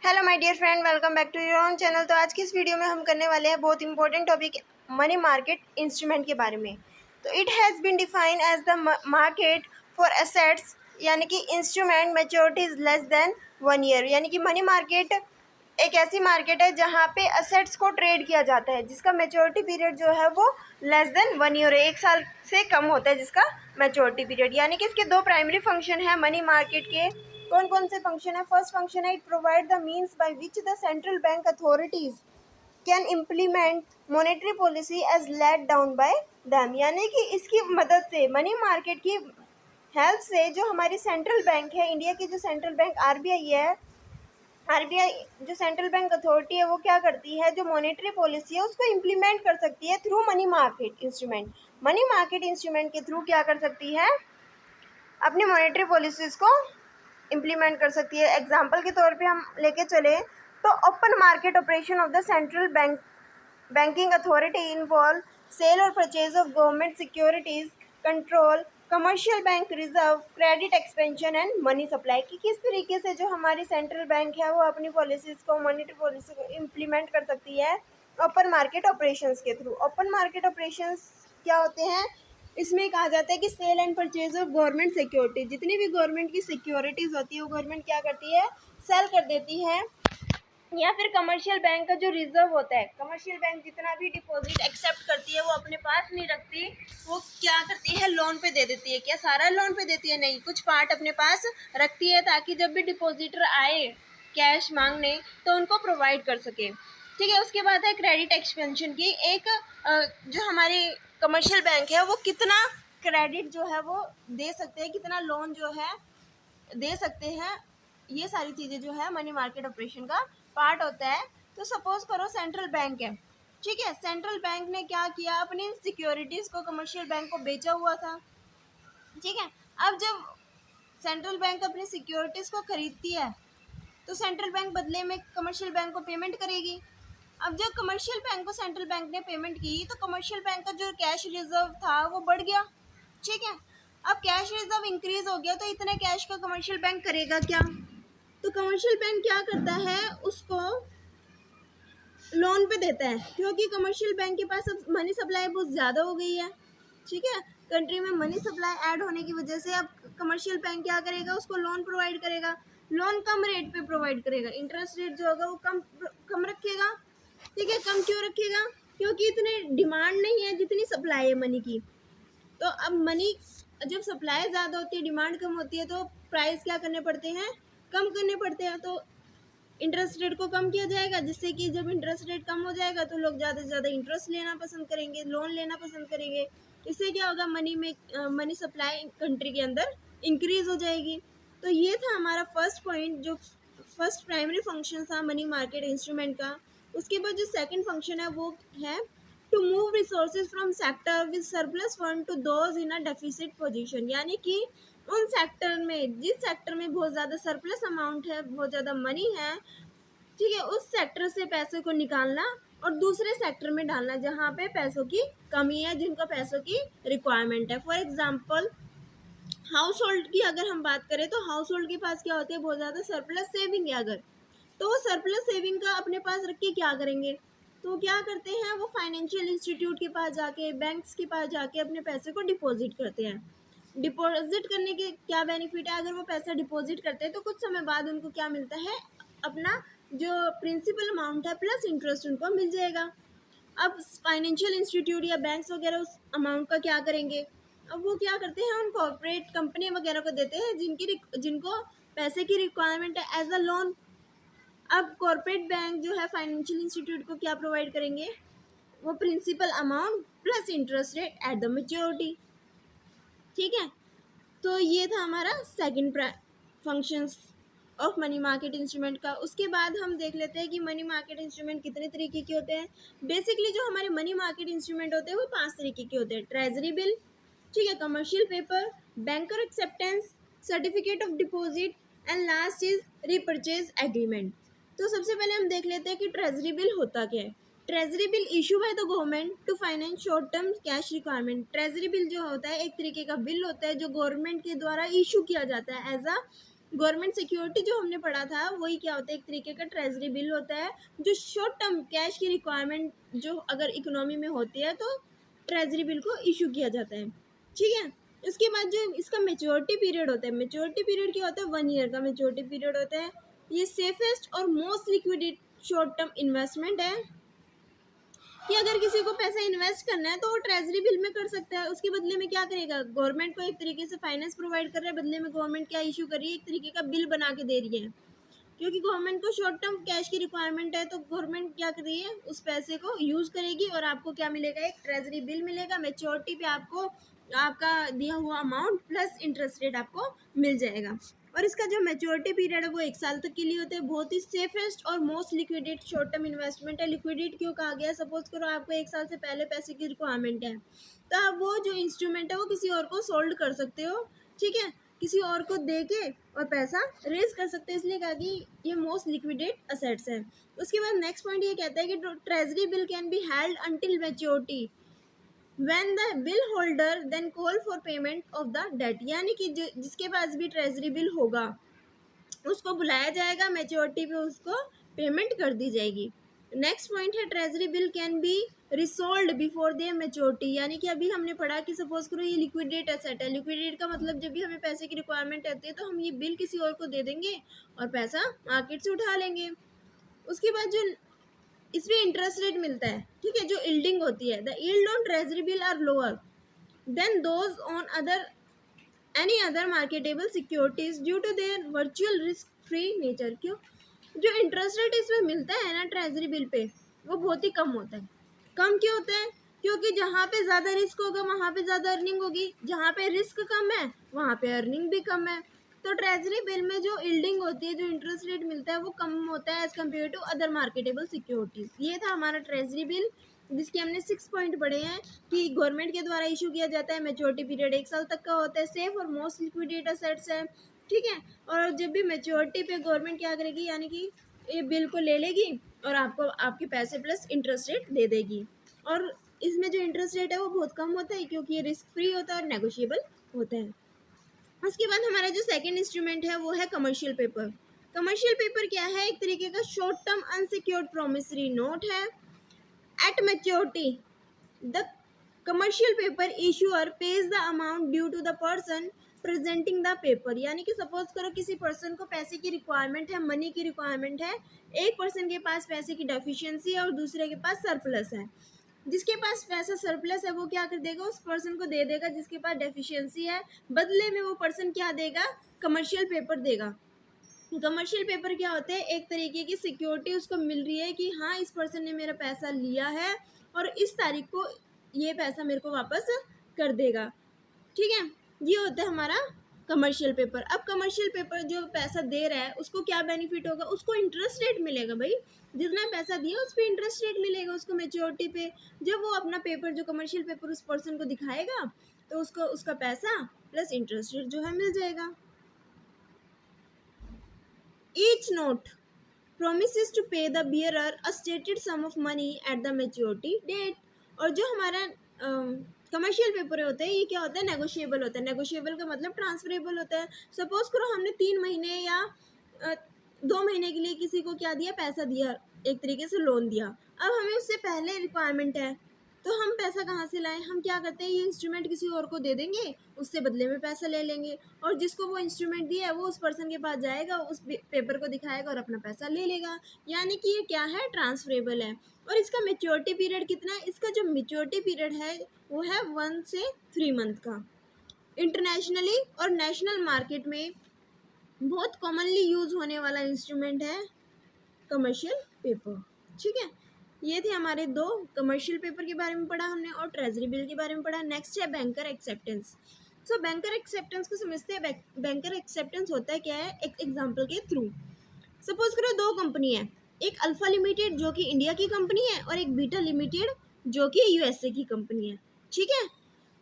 Hello my dear friend, welcome back to your own channel. तो आज की इस वीडियो में हम करने वाले हैं बहुत important topic money market instrument के बारे में। तो it has been defined as the market for assets, यानी कि instrument maturity is less than 1 year. यानी कि मनी मार्केट एक ऐसी मार्केट है जहाँ पे असेट्स को ट्रेड किया जाता है जिसका मैच्योरिटी पीरियड जो है वो लेस देन 1 ईयर है, 1 साल से कम होता है जिसका मैच्योरिटी पीरियड। यानी कि इसके दो प्राइमरी फंक्शन है मनी मार्केट के। कौन कौन से फंक्शन है? फर्स्ट फंक्शन है, it provide the means by which the central bank authorities can implement monetary policy as laid down by them. यानी कि इसकी मदद से, मनी मार्केट की हेल्प से, जो हमारी सेंट्रल बैंक है, इंडिया की जो सेंट्रल बैंक आरबीआई है, आरबीआई जो सेंट्रल बैंक अथॉरिटी है, वो क्या करती है, जो मॉनेटरी पॉलिसी है उसको इम्प्लीमेंट कर सकती है through money market instrument. Money market instrument के थ्रू क्या कर सकती है, अपनी मॉनेटरी पॉलिसीज को इम्प्लीमेंट कर सकती है। एग्जाम्पल के तौर पे हम लेके चले तो open market operation of the central bank banking authority involve sale और purchase of government securities, control commercial bank reserve, credit expansion and money supply. की किस तरीके से जो हमारी सेंट्रल बैंक है वो अपनी पॉलिसीज को, मॉनेटरी पॉलिसी को इम्प्लीमेंट कर सकती है ओपन मार्केट ऑपरेशंस के थ्रू। ओपन मार्केट ऑपरेशंस क्या होते हैं? इसमें कहा जाता है कि sale and purchase of government security, जितनी भी गवर्नमेंट की सिक्योरिटीज होती है वो गवर्नमेंट क्या करती है, सेल कर देती है। या फिर कमर्शियल बैंक का जो रिजर्व होता है, कमर्शियल बैंक जितना भी डिपॉजिट एक्सेप्ट करती है वो अपने पास नहीं रखती, वो क्या करती है, लोन पे दे देती है। क्या सारा लोन पे देती है? नहीं, कुछ पार्ट अपने पास रखती है ताकि जब भी डिपॉजिटर आए कैश मांगने तो उनको प्रोवाइड कर सके। ठीक है, उसके बाद है क्रेडिट एक्सपेंशन की। एक जो हमारी कमर्शियल बैंक है वो कितना क्रेडिट जो है वो दे सकते हैं, कितना लोन जो है दे सकते हैं, ये सारी चीज़ें जो है मनी मार्केट ऑपरेशन का पार्ट होता है। तो सपोज करो सेंट्रल बैंक है, ठीक है, सेंट्रल बैंक ने क्या किया, अपनी सिक्योरिटीज़ को कमर्शियल बैंक को बेचा हुआ था, ठीक है। अब जब सेंट्रल बैंक अपनी सिक्योरिटीज़ को खरीदती है तो सेंट्रल बैंक बदले में कमर्शियल बैंक को पेमेंट करेगी। अब जब कमर्शियल बैंक को सेंट्रल बैंक ने पेमेंट की तो कमर्शियल बैंक का जो कैश रिजर्व था वो बढ़ गया, ठीक है। अब कैश रिजर्व इंक्रीज हो गया तो इतने कैश का कमर्शियल बैंक करेगा क्या? तो कमर्शियल बैंक क्या करता है, उसको लोन पे देता है, क्योंकि कमर्शियल बैंक के पास अब मनी सप्लाई बहुत ज़्यादा हो गई है, ठीक है। कंट्री में मनी सप्लाई ऐड होने की वजह से अब कमर्शियल बैंक क्या करेगा, उसको लोन प्रोवाइड करेगा। लोन कम रेट पे प्रोवाइड करेगा, इंटरेस्ट रेट जो होगा वो कम रखेगा, ठीक है। कम क्यों रखेगा? क्योंकि इतनी डिमांड नहीं है जितनी सप्लाई है मनी की। तो अब मनी जब सप्लाई ज़्यादा होती है, डिमांड कम होती है, तो प्राइस क्या करने पड़ते हैं, कम करने पड़ते हैं। तो इंटरेस्ट रेट को कम किया जाएगा, जिससे कि जब इंटरेस्ट रेट कम हो जाएगा तो लोग ज़्यादा से ज़्यादा इंटरेस्ट लेना पसंद करेंगे, लोन लेना पसंद करेंगे। इससे क्या होगा, मनी सप्लाई कंट्री के अंदर इंक्रीज हो जाएगी। तो ये था हमारा फर्स्ट पॉइंट, जो फर्स्ट प्राइमरी फंक्शन था मनी मार्केट इंस्ट्रूमेंट का। उसके बाद जो सेकंड फंक्शन है वो है to move resources from sector with surplus fund to those in a deficit position. यानी कि उन सेक्टर में, जिस सेक्टर में बहुत ज़्यादा सरप्लस अमाउंट है, बहुत ज़्यादा मनी है, ठीक है, उस सेक्टर से पैसे को निकालना और दूसरे सेक्टर में डालना जहाँ पे पैसों की कमी है, जिनको पैसों की रिक्वायरमेंट है। फॉर एग्जांपल हाउस होल्ड की अगर हम बात करें तो हाउस होल्ड के पास क्या होती है, बहुत ज़्यादा सरप्लस सेविंग है अगर, तो वो सरप्लस सेविंग का अपने पास रख के क्या करेंगे, तो क्या करते हैं, वो फाइनेंशियल इंस्टीट्यूट के पास जाके, बैंक्स के पास जाके अपने पैसे को डिपॉजिट करते हैं। डिपॉजिट करने के क्या बेनिफिट है, अगर वो पैसा डिपॉजिट करते हैं तो कुछ समय बाद उनको क्या मिलता है, अपना जो प्रिंसिपल अमाउंट है प्लस इंटरेस्ट उनको मिल जाएगा। अब फाइनेंशियल इंस्टीट्यूट या बैंक्स वगैरह उस अमाउंट का क्या करेंगे, अब वो क्या करते हैं, उन कॉर्पोरेट कंपनी वगैरह को देते हैं जिनको पैसे की रिक्वायरमेंट है एज अ लोन। अब कॉर्पोरेट बैंक जो है फाइनेंशियल इंस्टीट्यूट को क्या प्रोवाइड करेंगे, वो principal amount plus interest rate at the maturity, ठीक है। तो ये था हमारा second functions of money market instrument का। उसके बाद हम देख लेते हैं कि मनी मार्केट इंस्ट्रूमेंट कितने तरीके के होते हैं। बेसिकली जो हमारे मनी मार्केट इंस्ट्रूमेंट होते हैं वो 5 तरीके के होते हैं। ट्रेजरी बिल, ठीक है, commercial paper, banker acceptance, certificate of deposit and last is repurchase agreement. तो सबसे पहले हम देख लेते हैं कि ट्रेजरी बिल होता क्या है। Treasury bill issue by the government to finance short term cash requirement. Treasury bill जो होता है एक तरीके का बिल होता है जो गवर्नमेंट के द्वारा इशू किया जाता है एज अ गवर्नमेंट सिक्योरिटी जो हमने पढ़ा था वही क्या होता है, एक तरीके का ट्रेजरी बिल होता है जो शॉर्ट टर्म कैश की रिक्वायरमेंट जो अगर इकोनॉमी में होती है तो ट्रेजरी बिल को इशू किया जाता है। ठीक है, इसके बाद जो इसका मेच्योरिटी पीरियड होता है, मेच्योरिटी पीरियड क्या होता है, 1 ईयर का मेच्योरिटी पीरियड होता है। ये सेफेस्ट और most liquid short term investment है कि अगर किसी को पैसा इन्वेस्ट करना है तो वो ट्रेजरी बिल में कर सकता है। उसके बदले में क्या करेगा, गवर्नमेंट को एक तरीके से फाइनेंस प्रोवाइड कर रहा है, बदले में गवर्नमेंट क्या इशू कर रही है, एक तरीके का बिल बना के दे रही है। क्योंकि गवर्नमेंट को शॉर्ट टर्म कैश की रिक्वायरमेंट है तो गवर्नमेंट क्या कर रही है, उस पैसे को यूज़ करेगी और आपको क्या मिलेगा, एक ट्रेजरी बिल मिलेगा। मेच्योरिटी पे आपको आपका दिया हुआ अमाउंट प्लस इंटरेस्ट रेट आपको मिल जाएगा। और इसका जो मैच्योरिटी पीरियड है वो 1 साल तक के लिए होता है। बहुत ही सेफेस्ट और most liquidate short term investment है। लिक्विडेट क्यों कहा गया, सपोज करो आपको 1 साल से पहले पैसे की रिक्वायरमेंट है तो आप वो जो इंस्ट्रूमेंट है वो किसी और को सोल्ड कर सकते हो। ठीक है, किसी और को दे के और पैसा रेज कर सकते हैं, इसलिए कहा कि ये मोस्ट लिक्विडेट असेट्स है। उसके बाद नेक्स्ट पॉइंट ये कहता है कि treasury bill can be held until maturity when the bill holder then call for payment of the debt, यानी कि जिसके पास भी ट्रेजरी बिल होगा उसको बुलाया जाएगा, मैच्योरिटी पे उसको पेमेंट कर दी जाएगी। नेक्स्ट पॉइंट है treasury bill can be resold before their maturity, यानी कि अभी हमने पढ़ा कि सपोज करो ये लिक्विडेट एसेट है। लिक्विडेट का मतलब जब भी हमें पैसे की रिक्वायरमेंट रहती है तो हम ये बिल किसी और को दे देंगे और पैसा मार्केट से उठा लेंगे। उसके बाद जो इसमें इंटरेस्ट रेट मिलता है, ठीक है, जो यील्डिंग होती है, the yield on treasury bill are lower than those on other any other marketable securities due to their virtual risk free nature. क्यों, जो इंटरेस्ट रेट इसमें मिलता है ना ट्रेजरी बिल पे वो बहुत ही कम होता है। कम क्यों होता है, क्योंकि जहाँ पे ज़्यादा रिस्क होगा वहाँ पे ज़्यादा अर्निंग होगी, जहाँ पे रिस्क कम है वहाँ पे अर्निंग भी कम है। तो ट्रेजरी बिल में जो यील्डिंग होती है, जो इंटरेस्ट रेट मिलता है वो कम होता है as compare to other marketable securities. ये था हमारा ट्रेजरी बिल जिसके हमने 6 पॉइंट पढ़े हैं कि गवर्नमेंट के द्वारा इशू किया जाता है, मैच्योरिटी पीरियड 1 साल तक का होता है, सेफ और मोस्ट लिक्विडेट असेट्स है। ठीक है, और जब भी मैच्योरिटी पे गवर्नमेंट क्या करेगी, यानी कि ये बिल को ले लेगी और आपको आपके पैसे प्लस इंटरेस्ट रेट दे देगी। और इसमें जो इंटरेस्ट रेट है वो बहुत कम होता है क्योंकि ये रिस्क फ्री होता है और नेगोशिएबल होता है। उसके बाद हमारा जो सेकंड इंस्ट्रूमेंट है वो है कमर्शियल पेपर। कमर्शियल पेपर क्या है, एक तरीके का short term unsecured promissory note है। At maturity the commercial paper issuer pays the amount due to the person presenting the paper, यानी कि सपोज करो किसी पर्सन को पैसे की रिक्वायरमेंट है, मनी की रिक्वायरमेंट है, एक पर्सन के पास पैसे की डेफिशिएंसी है और दूसरे के पास सरप्लस है। जिसके पास पैसा सरप्लस है वो क्या कर देगा, उस पर्सन को दे देगा जिसके पास डेफिशिएंसी है, बदले में वो पर्सन क्या देगा, कमर्शियल पेपर देगा। कमर्शियल पेपर क्या होते हैं, एक तरीके की सिक्योरिटी उसको मिल रही है कि हाँ इस पर्सन ने मेरा पैसा लिया है और इस तारीख को ये पैसा मेरे को वापस कर देगा। ठीक है, ये होता है हमारा कमर्शियल पेपर। अब कमर्शियल पेपर जो पैसा दे रहा है उसको क्या बेनिफिट होगा, उसको इंटरेस्ट रेट मिलेगा भाई, जितना पैसा दिया उस पर इंटरेस्ट रेट मिलेगा उसको मैच्योरिटी पे। जब वो अपना पेपर जो कमर्शियल पेपर उस पर्सन को दिखाएगा तो उसको उसका पैसा प्लस इंटरेस्ट रेट जो है मिल जाएगा। Each note promises to pay the bearer a stated sum of money at the maturity date। और जो हमारा कमर्शियल पेपर होते हैं ये क्या होता है, नेगोशिएबल होता है। नेगोशिएबल का मतलब ट्रांसफरेबल होता है। सपोज करो हमने 3 महीने या 2 महीने के लिए किसी को क्या दिया, पैसा दिया, एक तरीके से लोन दिया। अब हमें उससे पहले रिक्वायरमेंट है तो हम पैसा कहाँ से लाएं, हम क्या करते हैं, ये इंस्ट्रूमेंट किसी और को दे देंगे, उससे बदले में पैसा ले लेंगे और जिसको वो इंस्ट्रूमेंट दिया है वो उस पर्सन के पास जाएगा, उस पेपर को दिखाएगा और अपना पैसा ले लेगा। यानी कि ये क्या है, ट्रांसफरेबल है। और इसका मेच्योरिटी पीरियड कितना है, इसका जो मेच्योरिटी पीरियड है वो है 1 से 3 मंथ का। इंटरनेशनली और नेशनल मार्केट में बहुत कॉमनली यूज़ होने वाला इंस्ट्रूमेंट है कमर्शियल पेपर। ठीक है, ये थे हमारे 2 कमर्शियल पेपर के बारे में पढ़ा हमने और ट्रेजरी बिल के बारे में पढ़ा। नेक्स्ट है बैंकर एक्सेप्टेंस। सो बैंकर एक्सेप्टेंस को समझते हैं। बैंकर एक्सेप्टेंस होता है क्या है, एक एग्जांपल के थ्रू। सपोज करो 2 कंपनी है, एक अल्फा लिमिटेड जो कि इंडिया की कंपनी है और एक बीटा लिमिटेड जो कि यूएसए की कंपनी है। ठीक है,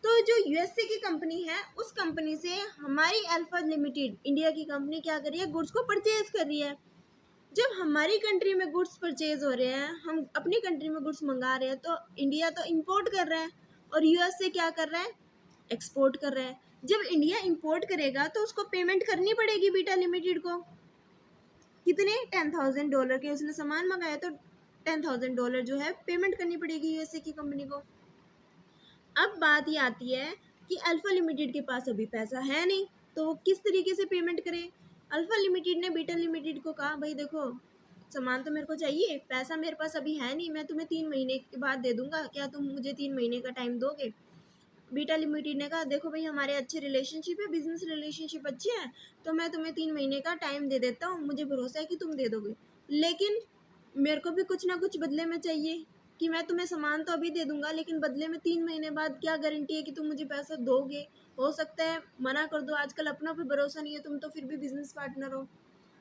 तो जो यूएसए की कंपनी है उस कंपनी से हमारी अल्फा लिमिटेड इंडिया की कंपनी क्या कर रही है, गुड्स को परचेज कर रही है। जब हमारी कंट्री में गुड्स परचेज हो रहे हैं, हम अपनी कंट्री में गुड्स मंगा रहे हैं, तो इंडिया तो इंपोर्ट कर रहा है और यूएसए क्या कर रहा है, एक्सपोर्ट कर रहा है। जब इंडिया इंपोर्ट करेगा तो उसको पेमेंट करनी पड़ेगी बीटा लिमिटेड को। कितने? $10,000 के उसने सामान मंगाया तो $10,000 जो है पेमेंट करनी पड़ेगी यूएसए की कंपनी को। अब बात ये आती है कि अल्फा लिमिटेड के पास अभी पैसा है नहीं, तो वो किस तरीके से पेमेंट करे। अल्फा लिमिटेड ने बीटा लिमिटेड को कहा, भाई देखो सामान तो मेरे को चाहिए, पैसा मेरे पास अभी है नहीं, मैं तुम्हें 3 महीने के बाद दे दूंगा, क्या तुम मुझे 3 महीने का टाइम दोगे? बीटा लिमिटेड ने कहा, देखो भाई हमारे अच्छे रिलेशनशिप है, बिजनेस रिलेशनशिप अच्छे हैं, तो मैं तुम्हें 3 महीने का टाइम दे देता हूँ, मुझे भरोसा है कि तुम दे दोगे, लेकिन मेरे को भी कुछ ना कुछ बदले में चाहिए, कि मैं तुम्हें सामान तो अभी दे दूंगा लेकिन बदले में 3 महीने बाद क्या गारंटी है कि तुम मुझे पैसा दोगे? हो सकता है मना कर दो, आजकल अपनों पे भरोसा नहीं है, तुम तो फिर भी बिजनेस पार्टनर हो।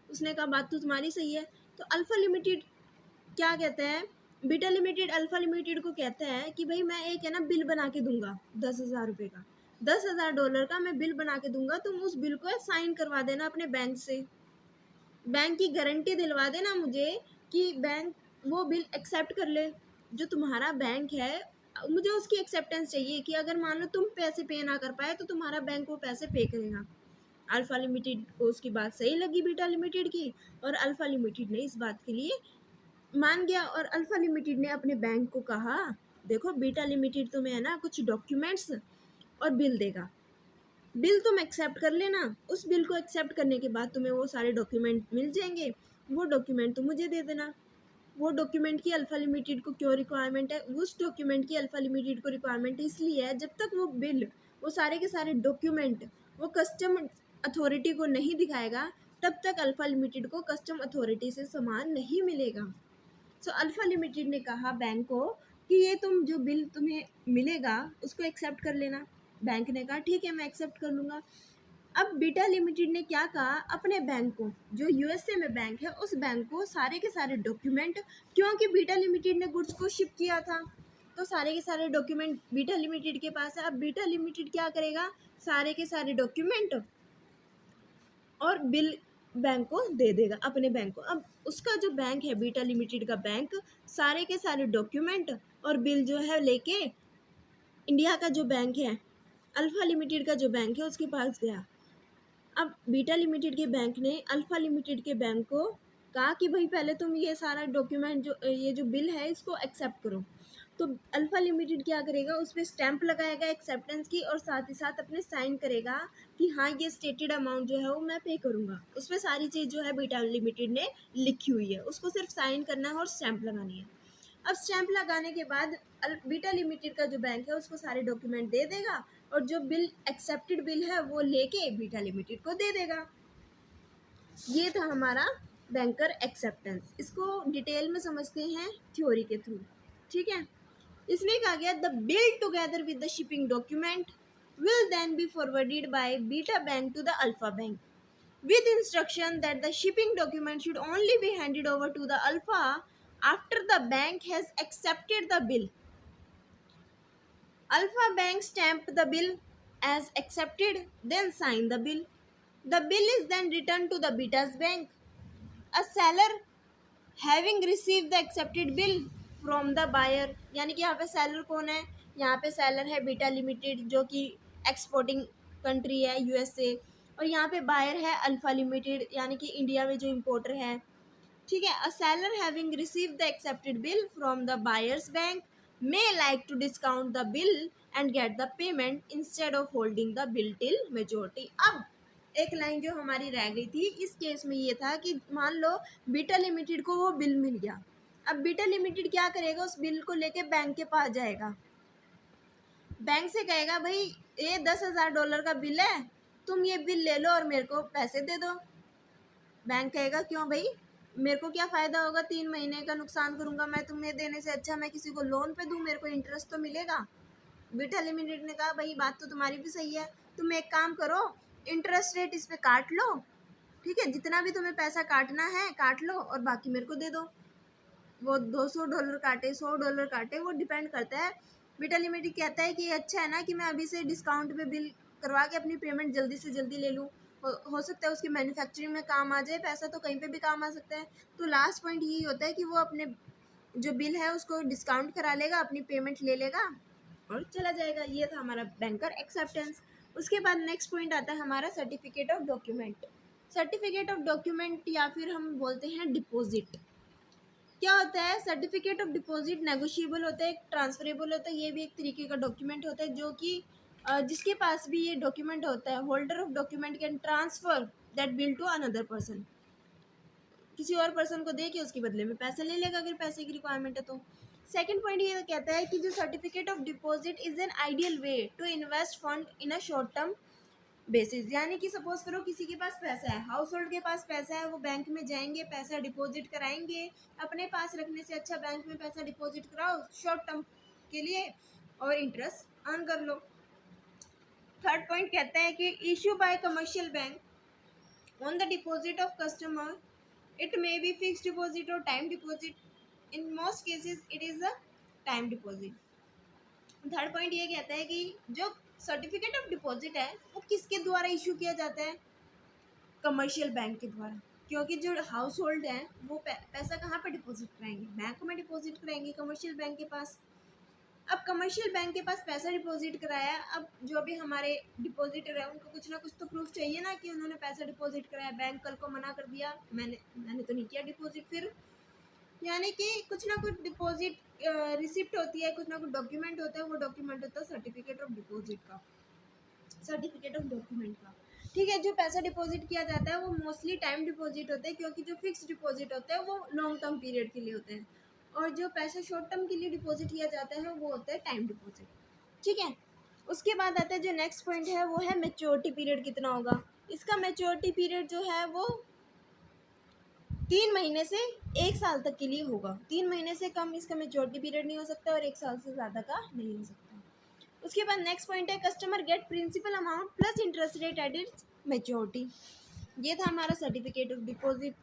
उसने कहा बात तो तुम्हारी सही है। तो अल्फा लिमिटेड क्या कहता है, बीटा लिमिटेड अल्फा लिमिटेड को कहता है कि भाई मैं एक है ना बिल बना के दूंगा $10,000 का, $10,000 का मैं बिल बना के दूंगा, तुम उस बिल को साइन करवा देना अपने बैंक से, बैंक की गारंटी दिलवा देना मुझे कि बैंक वो बिल एक्सेप्ट कर ले। जो तुम्हारा बैंक है मुझे उसकी एक्सेप्टेंस चाहिए कि अगर मान लो तुम पैसे पे ना कर पाए तो तुम्हारा बैंक वो पैसे पे करेगा। अल्फा लिमिटेड को उसकी बात सही लगी बीटा लिमिटेड की, और अल्फा लिमिटेड ने इस बात के लिए मान गया, और अल्फा लिमिटेड ने अपने बैंक को कहा, देखो बीटा लिमिटेड तुम्हें है ना कुछ डॉक्यूमेंट्स और बिल देगा, बिल तुम एक्सेप्ट कर लेना, उस बिल को एक्सेप्ट करने के बाद तुम्हें वो सारे डॉक्यूमेंट मिल जाएंगे, वो डॉक्यूमेंट तुम मुझे दे देना। वो डॉक्यूमेंट की अल्फा लिमिटेड को क्यों रिक्वायरमेंट है? उस डॉक्यूमेंट की अल्फा लिमिटेड को रिक्वायरमेंट इसलिए है, जब तक वो बिल, वो सारे के सारे डॉक्यूमेंट वो कस्टम अथॉरिटी को नहीं दिखाएगा, तब तक अल्फा लिमिटेड को कस्टम अथॉरिटी से सामान नहीं मिलेगा। सो अल्फा लिमिटेड ने कहा बैंक को कि ये तुम जो बिल तुम्हें मिलेगा उसको एक्सेप्ट कर लेना। बैंक ने कहा ठीक है मैं एक्सेप्ट कर लूँगा। अब बीटा लिमिटेड ने क्या कहा, अपने बैंक को, जो यूएसए में बैंक है उस बैंक को सारे के सारे डॉक्यूमेंट, क्योंकि बीटा लिमिटेड ने गुड्स को शिप किया था तो सारे के सारे डॉक्यूमेंट बीटा लिमिटेड के पास है। अब बीटा लिमिटेड क्या करेगा, सारे के सारे डॉक्यूमेंट और बिल बैंक को दे देगा, अपने बैंक को। अब उसका जो बैंक है बीटा लिमिटेड का बैंक, सारे के सारे डॉक्यूमेंट और बिल जो है लेके इंडिया का जो बैंक है अल्फा लिमिटेड का जो बैंक है उसके पास गया। अब बीटा लिमिटेड के बैंक ने अल्फा लिमिटेड के बैंक को कहा कि भाई पहले तुम ये सारा डॉक्यूमेंट जो ये जो बिल है इसको एक्सेप्ट करो। तो अल्फा लिमिटेड क्या करेगा, उस पर स्टैंप लगाएगा एक्सेप्टेंस की, और साथ ही साथ अपने साइन करेगा कि हाँ ये स्टेटेड अमाउंट जो है वो मैं पे करूँगा। उस पर सारी चीज़ जो है बीटा लिमिटेड ने लिखी हुई है, उसको सिर्फ साइन करना है और स्टैंप लगानी है। अब स्टैंप लगाने के बाद बीटा लिमिटेड का जो बैंक है उसको सारे डॉक्यूमेंट दे देगा, और जो बिल एक्सेप्टेड बिल है वो लेके बीटा लिमिटेड को दे देगा। ये था हमारा बैंकर एक्सेप्टेंस। इसको डिटेल में समझते हैं थ्योरी के थ्रू, ठीक है। इसमें कहा गया the bill together with the shipping document will then be forwarded by beta bank to the alpha bank with instruction that the shipping document should only be handed over to the alpha after the bank has accepted the bill. Alpha bank stamp the bill as accepted, then sign the bill. The bill is then returned to the beta's bank. A seller having received the accepted bill from the buyer, यानी कि यहाँ पे seller कौन है, यहाँ पे seller है beta limited जो कि एक्सपोर्टिंग कंट्री है यूएसए, और यहाँ पे बायर है अल्फा लिमिटेड यानी कि इंडिया में जो इम्पोर्टर है, ठीक है। A seller having receive the accepted bill from the buyer's bank may like to discount the bill and get the payment instead of holding the bill till majority. अब एक line जो हमारी रह गई थी इस केस में ये था कि मान लो बीटा लिमिटेड को वो बिल मिल गया। अब बीटा लिमिटेड क्या करेगा, उस बिल को लेके बैंक के पास जाएगा, बैंक से कहेगा भाई ये $10,000 का बिल है, तुम ये बिल ले लो और मेरे को पैसे दे दो। बैंक कहेगा क्यों भाई, मेरे को क्या फ़ायदा होगा, 3 महीने का नुकसान करूँगा मैं तुम्हें देने से, अच्छा मैं किसी को लोन पे दूँ, मेरे को इंटरेस्ट तो मिलेगा। बीटा लिमिटेड ने कहा भाई बात तो तुम्हारी भी सही है, तुम एक काम करो इंटरेस्ट रेट इस पर काट लो, ठीक है, जितना भी तुम्हें पैसा काटना है काट लो और बाकी मेरे को दे दो। वो $200 काटे $100 काटे वो डिपेंड करता है। बीटा लिमिटेड कहता है कि अच्छा है ना कि मैं अभी से डिस्काउंट पे बिल करवा के अपनी पेमेंट जल्दी से जल्दी ले लूँ, हो सकता है उसकी मैन्युफैक्चरिंग में काम आ जाए, पैसा तो कहीं पे भी काम आ सकता है। तो लास्ट पॉइंट यही होता है कि वो अपने जो बिल है उसको डिस्काउंट करा लेगा, अपनी पेमेंट ले लेगा और चला जाएगा। ये था हमारा बैंकर एक्सेप्टेंस। उसके बाद नेक्स्ट पॉइंट आता है हमारा certificate of document. Certificate of document या फिर हम बोलते हैं डिपॉजिट। क्या होता है? सर्टिफिकेट ऑफ डिपॉजिट नेगोशिएबल होता है, ट्रांसफरेबल होता है। ये भी एक तरीके का डॉक्यूमेंट होता है जो कि जिसके पास भी ये डॉक्यूमेंट होता है, holder of document can transfer that bill to another person. किसी और पर्सन को दे के उसके बदले में पैसे ले लेगा अगर पैसे की रिक्वायरमेंट है तो। सेकंड पॉइंट ये कहता है कि जो certificate of deposit is an ideal way to invest fund in a short term basis. यानी कि सपोज करो किसी के पास पैसा है, हाउस होल्ड के पास पैसा है, वो बैंक में जाएंगे, पैसा डिपॉजिट कराएंगे। अपने पास रखने से अच्छा बैंक में पैसा डिपॉजिट कराओ शॉर्ट टर्म के लिए और इंटरेस्ट अर्न कर लो। थर्ड पॉइंट कहता है कि issue by commercial bank on the deposit of customer, it may be fix deposit और time deposit. In most cases it is a time deposit. Third point ये कहता है कि जो सर्टिफिकेट ऑफ डिपॉजिट है वो किसके द्वारा इशू किया जाता है? कमर्शियल बैंक के द्वारा। क्योंकि जो हाउस होल्ड है वो पैसा कहाँ पे डिपॉजिट कराएंगे? बैंक में डिपॉजिट कराएंगे, कमर्शियल बैंक के पास। अब कमर्शियल बैंक के पास पैसा डिपॉजिट कराया, अब जो भी हमारे डिपॉजिटर है उनको कुछ ना कुछ तो प्रूफ चाहिए ना कि उन्होंने पैसा डिपॉजिट कराया। बैंक कल को मना कर दिया, मैंने तो नहीं किया डिपॉजिट, फिर यानी कि कुछ ना कुछ डिपॉजिट रिसिप्ट होती है, कुछ ना कुछ डॉक्यूमेंट होता है। वो डॉक्यूमेंट होता है सर्टिफिकेट ऑफ डिपॉजिट का, सर्टिफिकेट ऑफ डॉक्यूमेंट का। ठीक है, जो पैसा डिपॉजिट किया जाता है वो मोस्टली टाइम डिपॉजिट होता है, क्योंकि जो फिक्स डिपॉजिट होता है वो लॉन्ग टर्म पीरियड के लिए होते हैं, और जो पैसा शॉर्ट टर्म के लिए डिपॉजिट किया जाता है वो होता है टाइम डिपॉजिट। ठीक है, उसके बाद आता है जो नेक्स्ट पॉइंट है वो है मेच्योरिटी पीरियड कितना होगा। इसका मेच्योरिटी पीरियड जो है वो 3 महीने से 1 साल तक के लिए होगा। 3 महीने से कम इसका मेच्योरिटी पीरियड नहीं हो सकता और 1 साल से ज़्यादा का नहीं हो सकता। उसके बाद नेक्स्ट पॉइंट है customer get principal amount plus interest rate at its maturity. ये था हमारा सर्टिफिकेट ऑफ डिपॉजिट।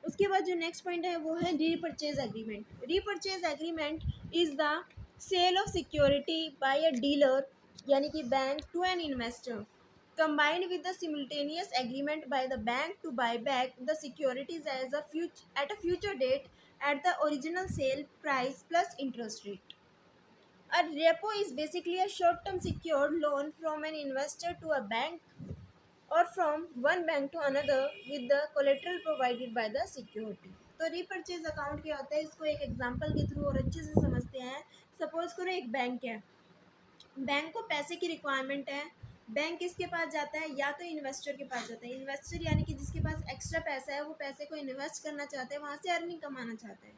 उसके बाद जो नेक्स्ट पॉइंट है वो है repurchase agreement. Repurchase agreement is the sale of security by a dealer यानी कि bank to an investor combined with the simultaneous agreement by the bank to buy back the securities as at a future date at the original sale price plus interest rate. A repo is basically a short-term secured loan from an investor to a bank or from one bank to another with the collateral provided by the security. तो repurchase account क्या होता है, इसको एक example के through और अच्छे से समझते हैं। सपोज करो एक बैंक है, बैंक को पैसे की रिक्वायरमेंट है, बैंक किसके पास जाता है? या तो इन्वेस्टर के पास जाता है। इन्वेस्टर यानी कि जिसके पास एक्स्ट्रा पैसा है, वो पैसे को इन्वेस्ट करना चाहता है, वहाँ से अर्निंग कमाना चाहता है।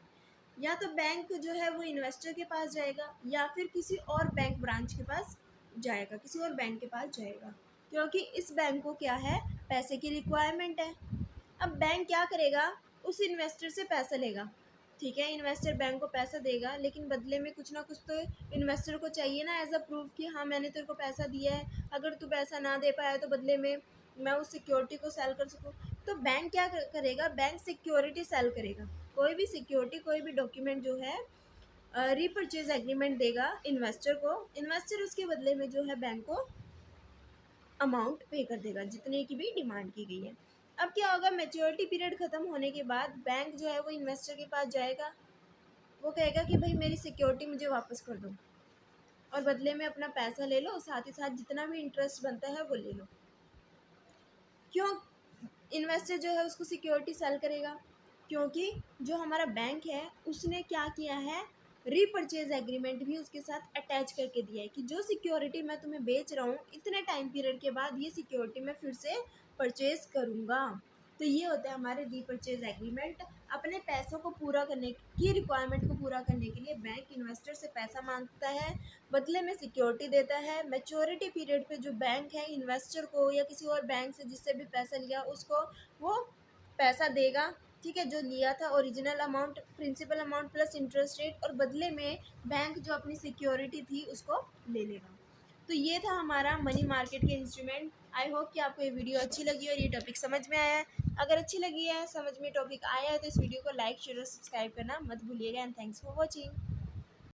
या तो बैंक जो है वो इन्वेस्टर के पास जाएगा या फिर किसी और बैंक ब्रांच के पास जाएगा, किसी और बैंक के पास जाएगा, क्योंकि इस बैंक को क्या है? पैसे की रिक्वायरमेंट है। अब बैंक क्या करेगा? उस इन्वेस्टर से पैसा लेगा। ठीक है, इन्वेस्टर बैंक को पैसा देगा, लेकिन बदले में कुछ ना कुछ तो इन्वेस्टर को चाहिए ना एज अ प्रूफ कि हाँ मैंने तेरे को पैसा दिया है, अगर तू पैसा ना दे पाया तो बदले में मैं उस सिक्योरिटी को सेल कर सकूँ। तो बैंक क्या करेगा? बैंक सिक्योरिटी सेल करेगा। कोई भी सिक्योरिटी, कोई भी डॉक्यूमेंट जो है रीपरचेज एग्रीमेंट देगा इन्वेस्टर को। इन्वेस्टर उसके बदले में जो है बैंक को अमाउंट पे कर देगा जितने की भी डिमांड की गई है। अब क्या होगा? मैच्योरिटी पीरियड ख़त्म होने के बाद बैंक जो है वो इन्वेस्टर के पास जाएगा, वो कहेगा कि भाई मेरी सिक्योरिटी मुझे वापस कर दो और बदले में अपना पैसा ले लो, साथ ही साथ जितना भी इंटरेस्ट बनता है वो ले लो। क्यों इन्वेस्टर जो है उसको सिक्योरिटी सेल करेगा? क्योंकि जो हमारा बैंक है उसने क्या किया है? रीपरचेज एग्रीमेंट भी उसके साथ अटैच करके दिया है कि जो सिक्योरिटी मैं तुम्हें बेच रहा हूँ, इतने टाइम पीरियड के बाद ये सिक्योरिटी मैं फिर से परचेज करूँगा। तो ये होता है हमारे रीपरचेज एग्रीमेंट। अपने पैसों को पूरा करने की रिक्वायरमेंट को पूरा करने के लिए बैंक इन्वेस्टर से पैसा मांगता है, बदले में सिक्योरिटी देता है। मैच्योरिटी पीरियड पे जो बैंक है इन्वेस्टर को या किसी और बैंक से जिससे भी पैसा लिया उसको वो पैसा देगा। ठीक है, जो लिया था original amount, principal amount plus interest rate, और बदले में बैंक जो अपनी सिक्योरिटी थी उसको ले लेगा। तो ये था हमारा मनी मार्केट के इंस्ट्रूमेंट। आई होप कि आपको ये वीडियो अच्छी लगी और ये टॉपिक समझ में आया है। अगर अच्छी लगी है, समझ में टॉपिक आया है, तो इस वीडियो को लाइक शेयर और सब्सक्राइब करना मत भूलिएगा। And thanks for watching.